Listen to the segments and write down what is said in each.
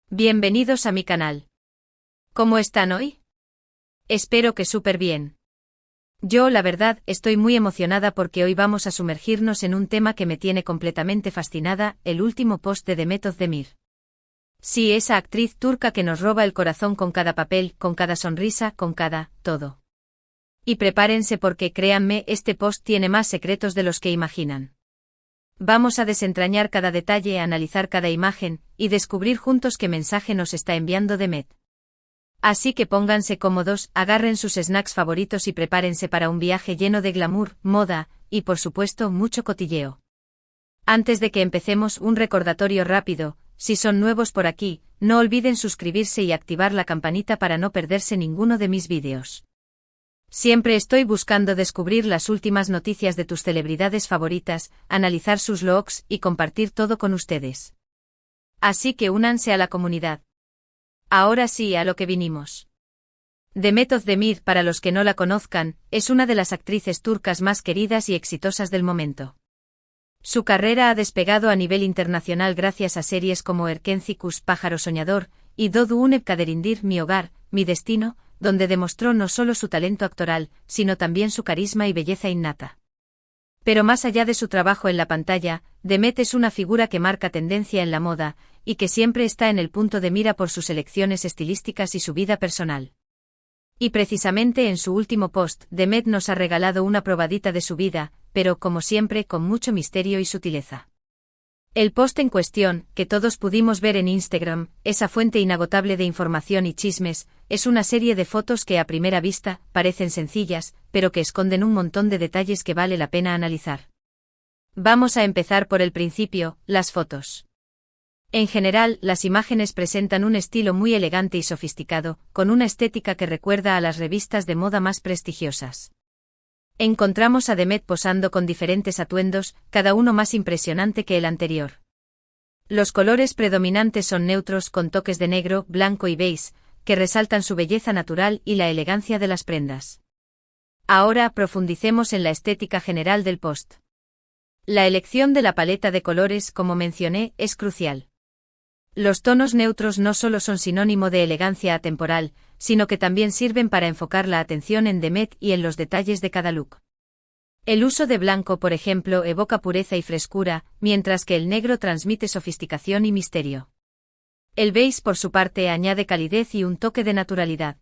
Bienvenidos a mi canal. ¿Cómo están hoy? Espero que súper bien. Yo, la verdad, estoy muy emocionada porque hoy vamos a sumergirnos en un tema que me tiene completamente fascinada, el último post de Demet Özdemir. Sí, esa actriz turca que nos roba el corazón con cada papel, con cada sonrisa, con cada todo. Y prepárense porque, créanme, este post tiene más secretos de los que imaginan. Vamos a desentrañar cada detalle, analizar cada imagen, y descubrir juntos qué mensaje nos está enviando Demet. Así que pónganse cómodos, agarren sus snacks favoritos y prepárense para un viaje lleno de glamour, moda, y por supuesto mucho cotilleo. Antes de que empecemos, un recordatorio rápido: si son nuevos por aquí, no olviden suscribirse y activar la campanita para no perderse ninguno de mis vídeos. Siempre estoy buscando descubrir las últimas noticias de tus celebridades favoritas, analizar sus looks y compartir todo con ustedes. Así que únanse a la comunidad. Ahora sí, a lo que vinimos. Demet Özdemir, para los que no la conozcan, es una de las actrices turcas más queridas y exitosas del momento. Su carrera ha despegado a nivel internacional gracias a series como Erkenci Pájaro Soñador y Doğduğum Kaderindir, Mi Hogar, Mi Destino, donde demostró no solo su talento actoral, sino también su carisma y belleza innata. Pero más allá de su trabajo en la pantalla, Demet es una figura que marca tendencia en la moda, y que siempre está en el punto de mira por sus elecciones estilísticas y su vida personal. Y precisamente en su último post, Demet nos ha regalado una probadita de su vida, pero como siempre con mucho misterio y sutileza. El post en cuestión, que todos pudimos ver en Instagram, esa fuente inagotable de información y chismes, es una serie de fotos que a primera vista parecen sencillas, pero que esconden un montón de detalles que vale la pena analizar. Vamos a empezar por el principio, las fotos. En general, las imágenes presentan un estilo muy elegante y sofisticado, con una estética que recuerda a las revistas de moda más prestigiosas. Encontramos a Demet posando con diferentes atuendos, cada uno más impresionante que el anterior. Los colores predominantes son neutros con toques de negro, blanco y beige, que resaltan su belleza natural y la elegancia de las prendas. Ahora profundicemos en la estética general del post. La elección de la paleta de colores, como mencioné, es crucial. Los tonos neutros no solo son sinónimo de elegancia atemporal, sino que también sirven para enfocar la atención en Demet y en los detalles de cada look. El uso de blanco, por ejemplo, evoca pureza y frescura, mientras que el negro transmite sofisticación y misterio. El beige, por su parte, añade calidez y un toque de naturalidad.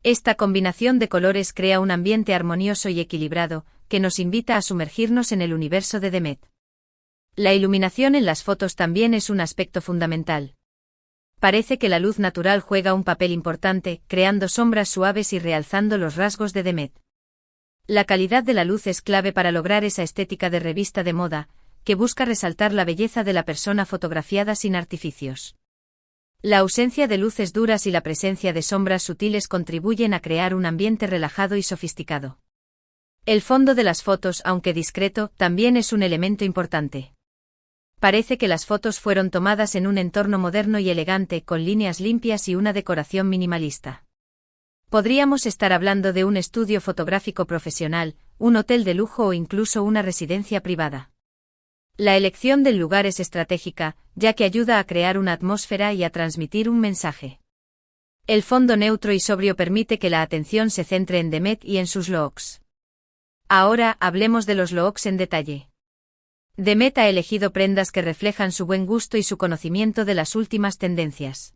Esta combinación de colores crea un ambiente armonioso y equilibrado, que nos invita a sumergirnos en el universo de Demet. La iluminación en las fotos también es un aspecto fundamental. Parece que la luz natural juega un papel importante, creando sombras suaves y realzando los rasgos de Demet. La calidad de la luz es clave para lograr esa estética de revista de moda, que busca resaltar la belleza de la persona fotografiada sin artificios. La ausencia de luces duras y la presencia de sombras sutiles contribuyen a crear un ambiente relajado y sofisticado. El fondo de las fotos, aunque discreto, también es un elemento importante. Parece que las fotos fueron tomadas en un entorno moderno y elegante, con líneas limpias y una decoración minimalista. Podríamos estar hablando de un estudio fotográfico profesional, un hotel de lujo o incluso una residencia privada. La elección del lugar es estratégica, ya que ayuda a crear una atmósfera y a transmitir un mensaje. El fondo neutro y sobrio permite que la atención se centre en Demet y en sus looks. Ahora hablemos de los looks en detalle. Demet ha elegido prendas que reflejan su buen gusto y su conocimiento de las últimas tendencias.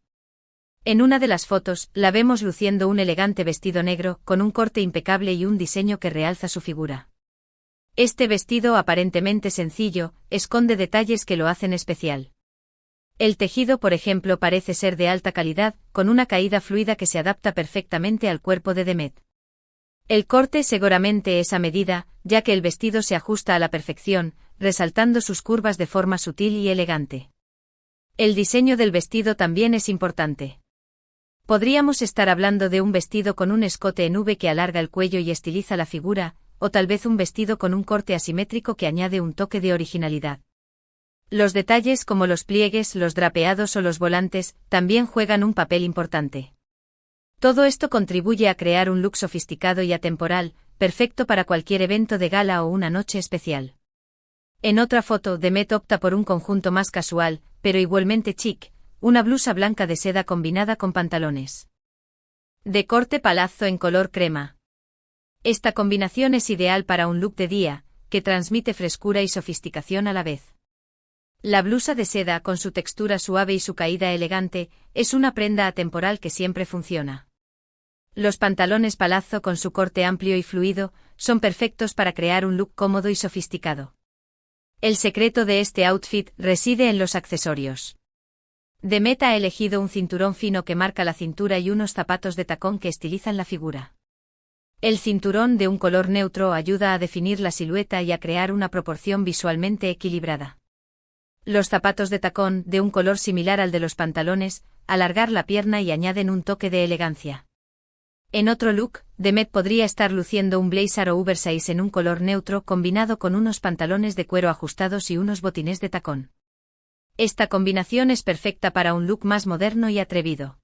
En una de las fotos, la vemos luciendo un elegante vestido negro, con un corte impecable y un diseño que realza su figura. Este vestido, aparentemente sencillo, esconde detalles que lo hacen especial. El tejido, por ejemplo, parece ser de alta calidad, con una caída fluida que se adapta perfectamente al cuerpo de Demet. El corte seguramente es a medida, ya que el vestido se ajusta a la perfección, resaltando sus curvas de forma sutil y elegante. El diseño del vestido también es importante. Podríamos estar hablando de un vestido con un escote en V que alarga el cuello y estiliza la figura, o tal vez un vestido con un corte asimétrico que añade un toque de originalidad. Los detalles como los pliegues, los drapeados o los volantes, también juegan un papel importante. Todo esto contribuye a crear un look sofisticado y atemporal, perfecto para cualquier evento de gala o una noche especial. En otra foto, Demet opta por un conjunto más casual, pero igualmente chic, una blusa blanca de seda combinada con pantalones de corte palazzo en color crema. Esta combinación es ideal para un look de día, que transmite frescura y sofisticación a la vez. La blusa de seda, con su textura suave y su caída elegante, es una prenda atemporal que siempre funciona. Los pantalones palazzo, con su corte amplio y fluido, son perfectos para crear un look cómodo y sofisticado. El secreto de este outfit reside en los accesorios. Demet ha elegido un cinturón fino que marca la cintura y unos zapatos de tacón que estilizan la figura. El cinturón de un color neutro ayuda a definir la silueta y a crear una proporción visualmente equilibrada. Los zapatos de tacón, de un color similar al de los pantalones, alargan la pierna y añaden un toque de elegancia. En otro look, Demet podría estar luciendo un blazer o oversize en un color neutro combinado con unos pantalones de cuero ajustados y unos botines de tacón. Esta combinación es perfecta para un look más moderno y atrevido.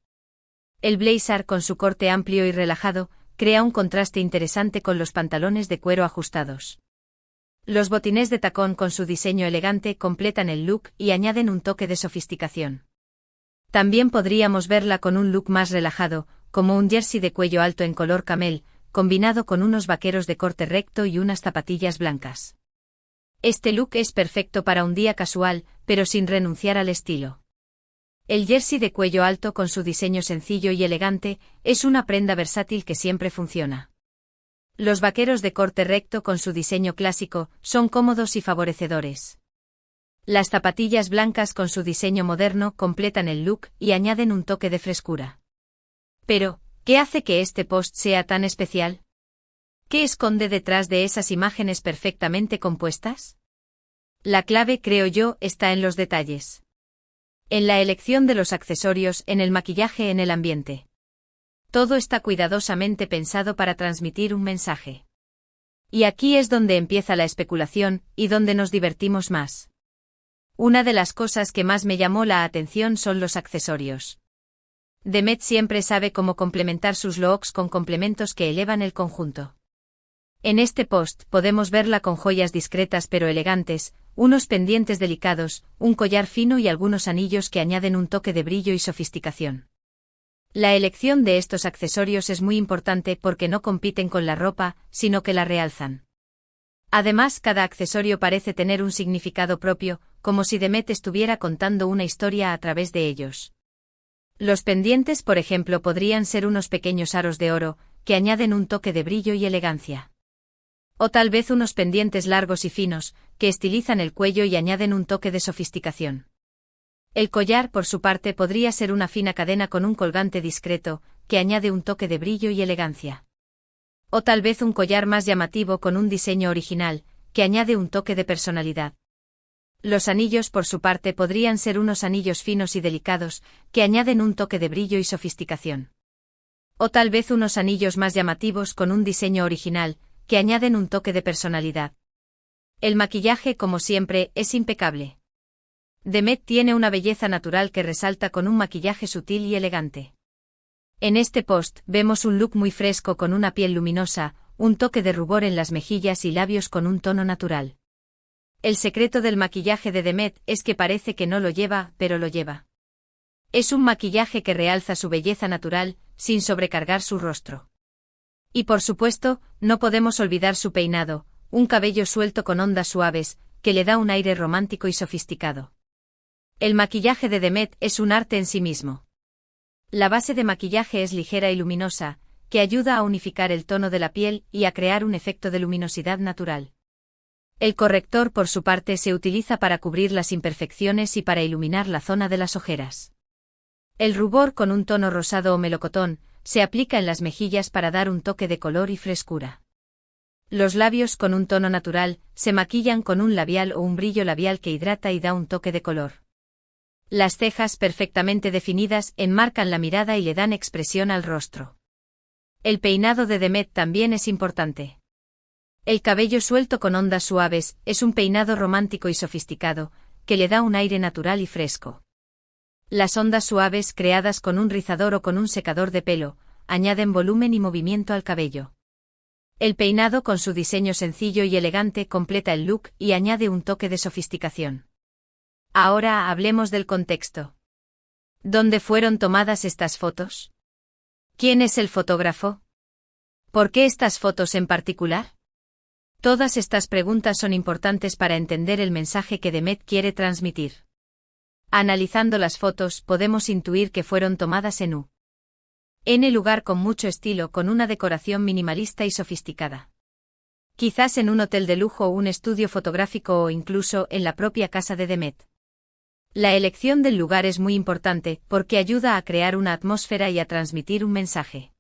El blazer, con su corte amplio y relajado, crea un contraste interesante con los pantalones de cuero ajustados. Los botines de tacón, con su diseño elegante, completan el look y añaden un toque de sofisticación. También podríamos verla con un look más relajado, como un jersey de cuello alto en color camel, combinado con unos vaqueros de corte recto y unas zapatillas blancas. Este look es perfecto para un día casual, pero sin renunciar al estilo. El jersey de cuello alto, con su diseño sencillo y elegante, es una prenda versátil que siempre funciona. Los vaqueros de corte recto, con su diseño clásico, son cómodos y favorecedores. Las zapatillas blancas, con su diseño moderno, completan el look y añaden un toque de frescura. Pero, ¿qué hace que este post sea tan especial? ¿Qué esconde detrás de esas imágenes perfectamente compuestas? La clave, creo yo, está en los detalles. En la elección de los accesorios, en el maquillaje, en el ambiente. Todo está cuidadosamente pensado para transmitir un mensaje. Y aquí es donde empieza la especulación, y donde nos divertimos más. Una de las cosas que más me llamó la atención son los accesorios. Demet siempre sabe cómo complementar sus looks con complementos que elevan el conjunto. En este post podemos verla con joyas discretas pero elegantes, unos pendientes delicados, un collar fino y algunos anillos que añaden un toque de brillo y sofisticación. La elección de estos accesorios es muy importante porque no compiten con la ropa, sino que la realzan. Además, cada accesorio parece tener un significado propio, como si Demet estuviera contando una historia a través de ellos. Los pendientes, por ejemplo, podrían ser unos pequeños aros de oro, que añaden un toque de brillo y elegancia. O tal vez unos pendientes largos y finos, que estilizan el cuello y añaden un toque de sofisticación. El collar, por su parte, podría ser una fina cadena con un colgante discreto, que añade un toque de brillo y elegancia. O tal vez un collar más llamativo con un diseño original, que añade un toque de personalidad. Los anillos, por su parte, podrían ser unos anillos finos y delicados, que añaden un toque de brillo y sofisticación. O tal vez unos anillos más llamativos con un diseño original, que añaden un toque de personalidad. El maquillaje, como siempre, es impecable. Demet tiene una belleza natural que resalta con un maquillaje sutil y elegante. En este post vemos un look muy fresco con una piel luminosa, un toque de rubor en las mejillas y labios con un tono natural. El secreto del maquillaje de Demet es que parece que no lo lleva, pero lo lleva. Es un maquillaje que realza su belleza natural, sin sobrecargar su rostro. Y por supuesto, no podemos olvidar su peinado, un cabello suelto con ondas suaves, que le da un aire romántico y sofisticado. El maquillaje de Demet es un arte en sí mismo. La base de maquillaje es ligera y luminosa, que ayuda a unificar el tono de la piel y a crear un efecto de luminosidad natural. El corrector, por su parte, se utiliza para cubrir las imperfecciones y para iluminar la zona de las ojeras. El rubor, con un tono rosado o melocotón, se aplica en las mejillas para dar un toque de color y frescura. Los labios, con un tono natural, se maquillan con un labial o un brillo labial que hidrata y da un toque de color. Las cejas, perfectamente definidas, enmarcan la mirada y le dan expresión al rostro. El peinado de Demet también es importante. El cabello suelto con ondas suaves es un peinado romántico y sofisticado, que le da un aire natural y fresco. Las ondas suaves, creadas con un rizador o con un secador de pelo, añaden volumen y movimiento al cabello. El peinado, con su diseño sencillo y elegante, completa el look y añade un toque de sofisticación. Ahora hablemos del contexto. ¿Dónde fueron tomadas estas fotos? ¿Quién es el fotógrafo? ¿Por qué estas fotos en particular? Todas estas preguntas son importantes para entender el mensaje que Demet quiere transmitir. Analizando las fotos, podemos intuir que fueron tomadas en un lugar con mucho estilo, con una decoración minimalista y sofisticada. Quizás en un hotel de lujo o un estudio fotográfico o incluso en la propia casa de Demet. La elección del lugar es muy importante porque ayuda a crear una atmósfera y a transmitir un mensaje.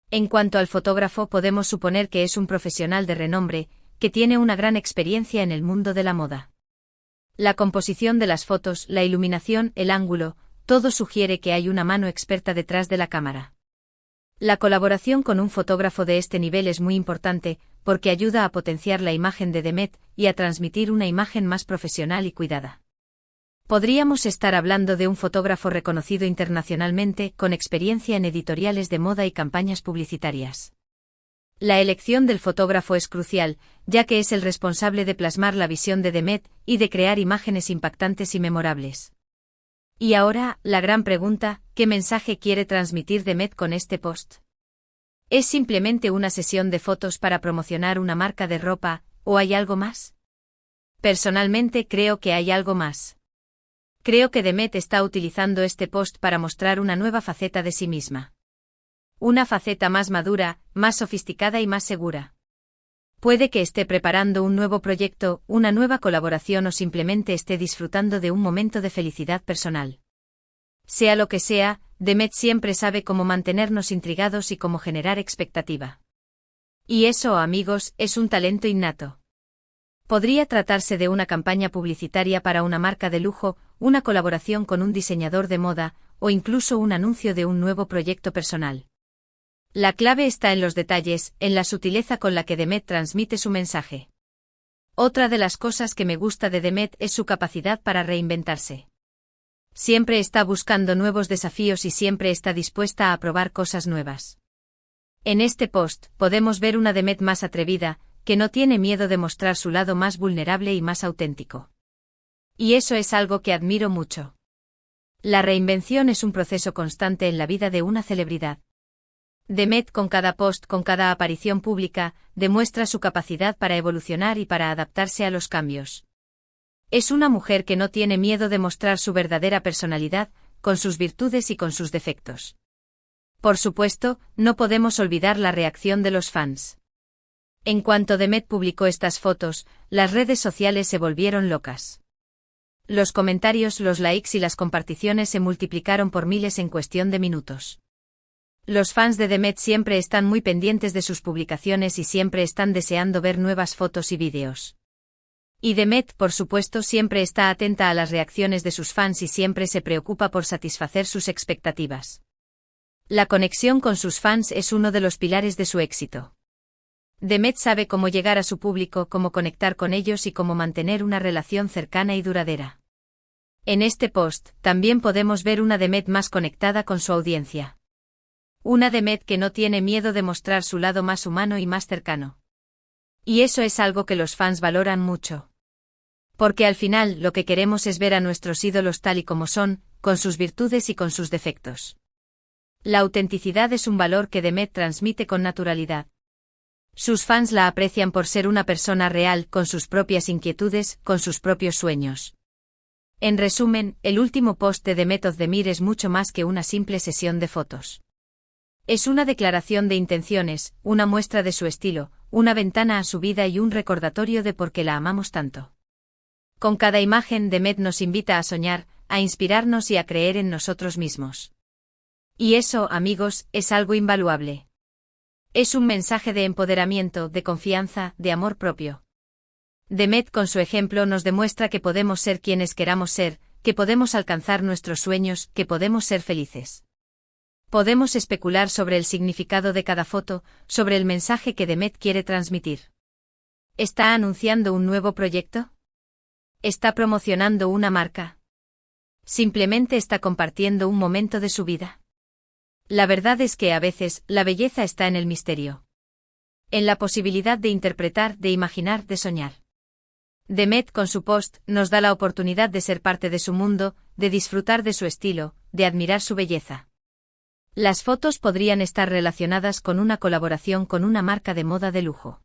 En cuanto al fotógrafo, podemos suponer que es un profesional de renombre, que tiene una gran experiencia en el mundo de la moda. La composición de las fotos, la iluminación, el ángulo, todo sugiere que hay una mano experta detrás de la cámara. La colaboración con un fotógrafo de este nivel es muy importante, porque ayuda a potenciar la imagen de Demet y a transmitir una imagen más profesional y cuidada. Podríamos estar hablando de un fotógrafo reconocido internacionalmente, con experiencia en editoriales de moda y campañas publicitarias. La elección del fotógrafo es crucial, ya que es el responsable de plasmar la visión de Demet y de crear imágenes impactantes y memorables. Y ahora, la gran pregunta, ¿qué mensaje quiere transmitir Demet con este post? ¿Es simplemente una sesión de fotos para promocionar una marca de ropa, o hay algo más? Personalmente creo que hay algo más. Creo que Demet está utilizando este post para mostrar una nueva faceta de sí misma. Una faceta más madura, más sofisticada y más segura. Puede que esté preparando un nuevo proyecto, una nueva colaboración o simplemente esté disfrutando de un momento de felicidad personal. Sea lo que sea, Demet siempre sabe cómo mantenernos intrigados y cómo generar expectativa. Y eso, amigos, es un talento innato. Podría tratarse de una campaña publicitaria para una marca de lujo, una colaboración con un diseñador de moda, o incluso un anuncio de un nuevo proyecto personal. La clave está en los detalles, en la sutileza con la que Demet transmite su mensaje. Otra de las cosas que me gusta de Demet es su capacidad para reinventarse. Siempre está buscando nuevos desafíos y siempre está dispuesta a probar cosas nuevas. En este post, podemos ver una Demet más atrevida, que no tiene miedo de mostrar su lado más vulnerable y más auténtico. Y eso es algo que admiro mucho. La reinvención es un proceso constante en la vida de una celebridad. Demet, con cada post, con cada aparición pública, demuestra su capacidad para evolucionar y para adaptarse a los cambios. Es una mujer que no tiene miedo de mostrar su verdadera personalidad, con sus virtudes y con sus defectos. Por supuesto, no podemos olvidar la reacción de los fans. En cuanto Demet publicó estas fotos, las redes sociales se volvieron locas. Los comentarios, los likes y las comparticiones se multiplicaron por miles en cuestión de minutos. Los fans de Demet siempre están muy pendientes de sus publicaciones y siempre están deseando ver nuevas fotos y vídeos. Y Demet, por supuesto, siempre está atenta a las reacciones de sus fans y siempre se preocupa por satisfacer sus expectativas. La conexión con sus fans es uno de los pilares de su éxito. Demet sabe cómo llegar a su público, cómo conectar con ellos y cómo mantener una relación cercana y duradera. En este post, también podemos ver una Demet más conectada con su audiencia. Una Demet que no tiene miedo de mostrar su lado más humano y más cercano. Y eso es algo que los fans valoran mucho. Porque al final lo que queremos es ver a nuestros ídolos tal y como son, con sus virtudes y con sus defectos. La autenticidad es un valor que Demet transmite con naturalidad. Sus fans la aprecian por ser una persona real, con sus propias inquietudes, con sus propios sueños. En resumen, el último post de Demet Özdemir es mucho más que una simple sesión de fotos. Es una declaración de intenciones, una muestra de su estilo, una ventana a su vida y un recordatorio de por qué la amamos tanto. Con cada imagen, Demet nos invita a soñar, a inspirarnos y a creer en nosotros mismos. Y eso, amigos, es algo invaluable. Es un mensaje de empoderamiento, de confianza, de amor propio. Demet, con su ejemplo, nos demuestra que podemos ser quienes queramos ser, que podemos alcanzar nuestros sueños, que podemos ser felices. Podemos especular sobre el significado de cada foto, sobre el mensaje que Demet quiere transmitir. ¿Está anunciando un nuevo proyecto? ¿Está promocionando una marca? ¿Simplemente está compartiendo un momento de su vida? La verdad es que a veces, la belleza está en el misterio. En la posibilidad de interpretar, de imaginar, de soñar. Demet, con su post, nos da la oportunidad de ser parte de su mundo, de disfrutar de su estilo, de admirar su belleza. Las fotos podrían estar relacionadas con una colaboración con una marca de moda de lujo.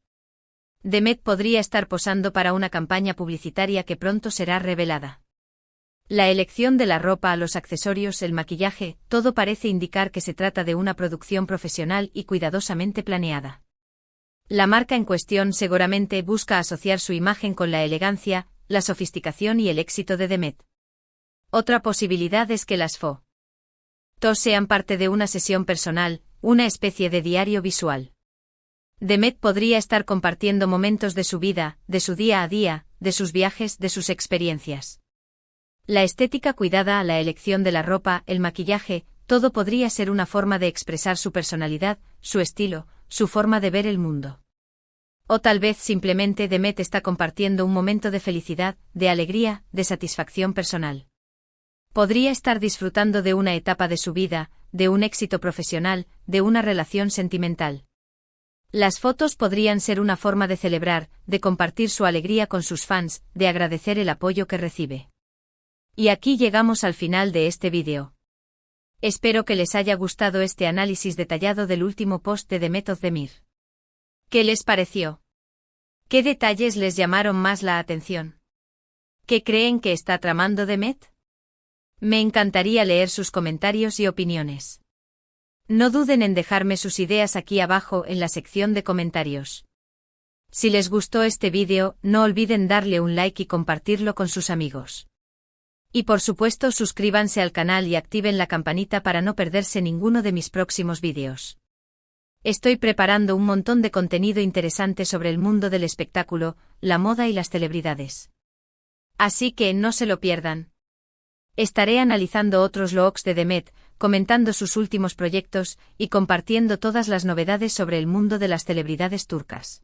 Demet podría estar posando para una campaña publicitaria que pronto será revelada. La elección de la ropa, los accesorios, el maquillaje, todo parece indicar que se trata de una producción profesional y cuidadosamente planeada. La marca en cuestión seguramente busca asociar su imagen con la elegancia, la sofisticación y el éxito de Demet. Otra posibilidad es que las fotos sean parte de una sesión personal, una especie de diario visual. Demet podría estar compartiendo momentos de su vida, de su día a día, de sus viajes, de sus experiencias. La estética cuidada, la elección de la ropa, el maquillaje, todo podría ser una forma de expresar su personalidad, su estilo, su forma de ver el mundo. O tal vez simplemente Demet está compartiendo un momento de felicidad, de alegría, de satisfacción personal. Podría estar disfrutando de una etapa de su vida, de un éxito profesional, de una relación sentimental. Las fotos podrían ser una forma de celebrar, de compartir su alegría con sus fans, de agradecer el apoyo que recibe. Y aquí llegamos al final de este vídeo. Espero que les haya gustado este análisis detallado del último post de Demet Özdemir. ¿Qué les pareció? ¿Qué detalles les llamaron más la atención? ¿Qué creen que está tramando Demet? Me encantaría leer sus comentarios y opiniones. No duden en dejarme sus ideas aquí abajo en la sección de comentarios. Si les gustó este vídeo, no olviden darle un like y compartirlo con sus amigos. Y por supuesto suscríbanse al canal y activen la campanita para no perderse ninguno de mis próximos vídeos. Estoy preparando un montón de contenido interesante sobre el mundo del espectáculo, la moda y las celebridades. Así que no se lo pierdan. Estaré analizando otros looks de Demet, comentando sus últimos proyectos y compartiendo todas las novedades sobre el mundo de las celebridades turcas.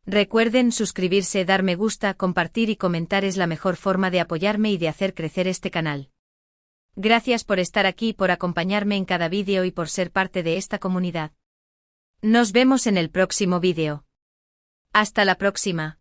Recuerden suscribirse, dar me gusta, compartir y comentar es la mejor forma de apoyarme y de hacer crecer este canal. Gracias por estar aquí, por acompañarme en cada vídeo y por ser parte de esta comunidad. Nos vemos en el próximo vídeo. Hasta la próxima.